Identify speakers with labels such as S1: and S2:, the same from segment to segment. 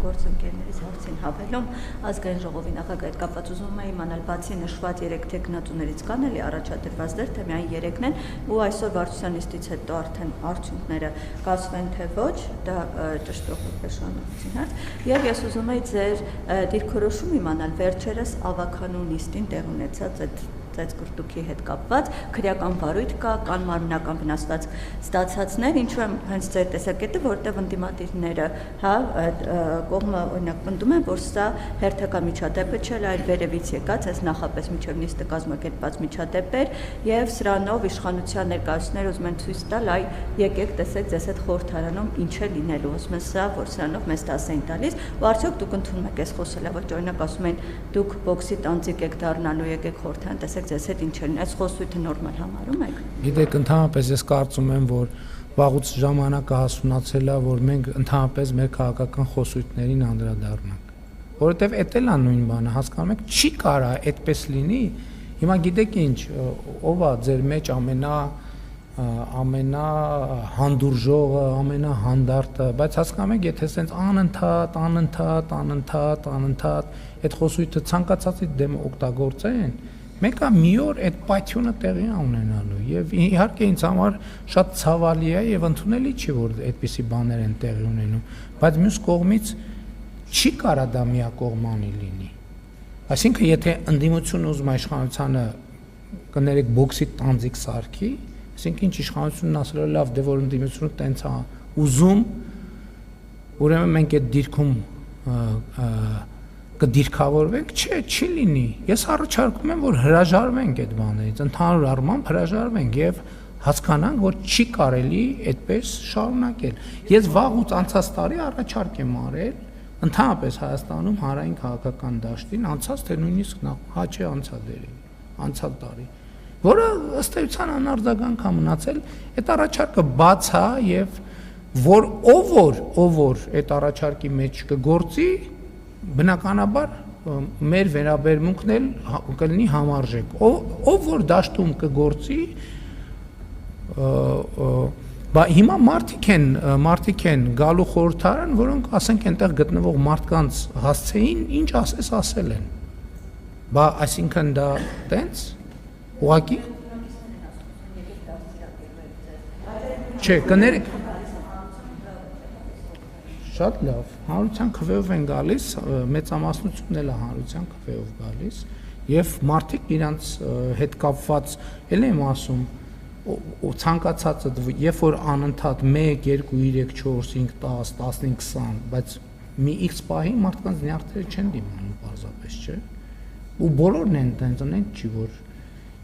S1: գործընկերներից հարցին հավելում ազգային ժողովի նախագահի հետ կապված ուզում եմ իմանալ բացի նշված 3 թեկնածուներից կան էլի առաջադրված դեր, թե միայն 3-ն են ու այսօր վարչության նիստից հետո արդեն արդյունքները կասվեն թե ոչ, դա ճշտով շարունակեցին հարց։ Եվ ես ուզում եմ ձեր դիրքորոշում իմանալ վերջերս ավականու նիստին տեղ ունեցած այդ ծեծկրտուքի հետ կապված քրեական վարույթ կան մարմնական վնասված ստացածներ, ինչու եմ հենց ձեր տեսակետը, որտեղ ընդդիմադիրները, կողմը օրինակ պնդում են, որ սա հերթական միջադեպ չէ, այլ վերևից եկած, այս նախապես միջև նիստը կազմակերպված միջադեպ էր, եւ սրանով իշխանության ներկայացուցիչները ուզում են ցույց տալ, այ եկեք տեսեք ձեզ այդ խորհրդարանում ինչ է լինելու, ասում են սա, որ սրանով մեզ դաս են տալիս, ու արդյոք դուք ընդունում եք այս խոսելը, ոչ օրինակ ասում են դուք բոքսի տանձիկ եք դառնալու, եկեք խորհրդարան տեսեք ձեզ հետ ինչ են, այս խոսույթը նորմալ համարում եք։
S2: Գիտեք, ընդհանրապես ես կարծում եմ, որ վաղուց ժամանակը հասունացել է, որ մենք ընդհանրապես մեր քաղաքական խոսույթներին անդրադառնանք, որովհետև էդ էլ է նույն բանը, հասկանում եք, չի կարա այդպես լինի։ Հիմա գիտեք ինչ, ով է ձեր մեջ ամենահանդուրժողը, ամենահանդարտը, բայց հասկանում եք, եթե սենց անընդհատ այդ խոսույթը ցանկացածի դեմ օգտագործեն, մենք մի օր այդ պայթյունը տեղի ունենալու եւ իհարկե ինձ համար շատ ցավալի է եւ ընդունելի չի, որ այդպիսի բաներ են տեղի ունենում, բայց մյուս կողմից չի կարա դա միակողմանի լինի։ Այսինքն, եթե ընդդիմությունը ուզում է իշխանությանը կներեք բոքսի տանձիկ սարքի, այսինքն ինչ իշխանությունն ասել է լավ, դե որ ընդդիմությունը տենց է ուզում, ուրեմն մենք այդ դիրքում կդիրքավորվենք, չի լինի։ Ես առաջարկում եմ, որ հրաժարվենք այդ բաներից, ընդհանուր առմամբ հրաժարվենք եւ հասկանանք, որ չի կարելի այդպես շարունակել։ Ես վաղուց անցած տարի առաջարկ եմ արել, ընդհանրապես Հայաստանում հանրային քաղաքական դաշտին անցած թե նույնիսկ հաճե անցած տարի, որը ըստ էության անարձագանք է մնացել, այդ առաջարկը բաց է եւ ով որ այդ առաջարկի մեջ կգործի, բնականաբար մեր վերաբերմունքն էլ կլինի համարժեք, ով որ դաշտում կգործի, հիմա մարդիկ են գալու խորհրդարան, որոնք ասենք այնտեղ գտնվող մարդկանց հասցեին ինչ ասել են, այսինքն դա տենց ուղղակի չէ, կներեք շատ լավ, հանրության քվեով են գալիս, մեծամասնությունն էլ է հանրության քվեով գալիս եւ մարդիկ իրանց հետ կապված էլ եմ ասում ցանկացածը երբ որ անընդհատ 1 2 3 4 5 10 15 20 բայց մի X պահի մարդկանց նյարդերը չեն դիմանում պարզապես, չէ՞։ Ու բոլորն են տենց, չի որ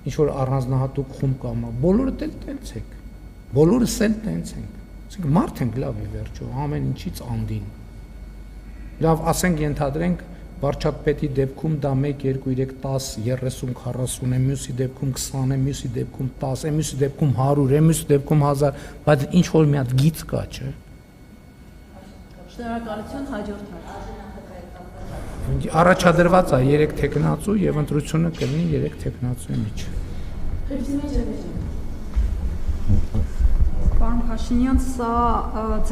S2: ինչ որ առանձնահատուկ խումբ կա, բոլորը էլ տենց եք։ Բոլորս էլ տենց ենք։ Ասենք մարդ ենք լավ ի վերջո, ամեն ինչից անդին։ Լավ, ասենք ենթադրենք վարչապետի դեպքում դա 1 2 3 10 30 40 է, մյուսի դեպքում 20 է, մյուսի դեպքում 10 է, մյուսի դեպքում 100 է, մյուսի դեպքում 1000, բայց ինչ որ մի հատ գիծ կա, չէ։
S3: Շնորհակալություն, հաջորդ հարց։
S2: Առաջադրված է 3 թեկնածու եւ ընտրությունը կլինի 3 թեկնածուի մեջ։
S3: Պարոն Փաշինյան, սա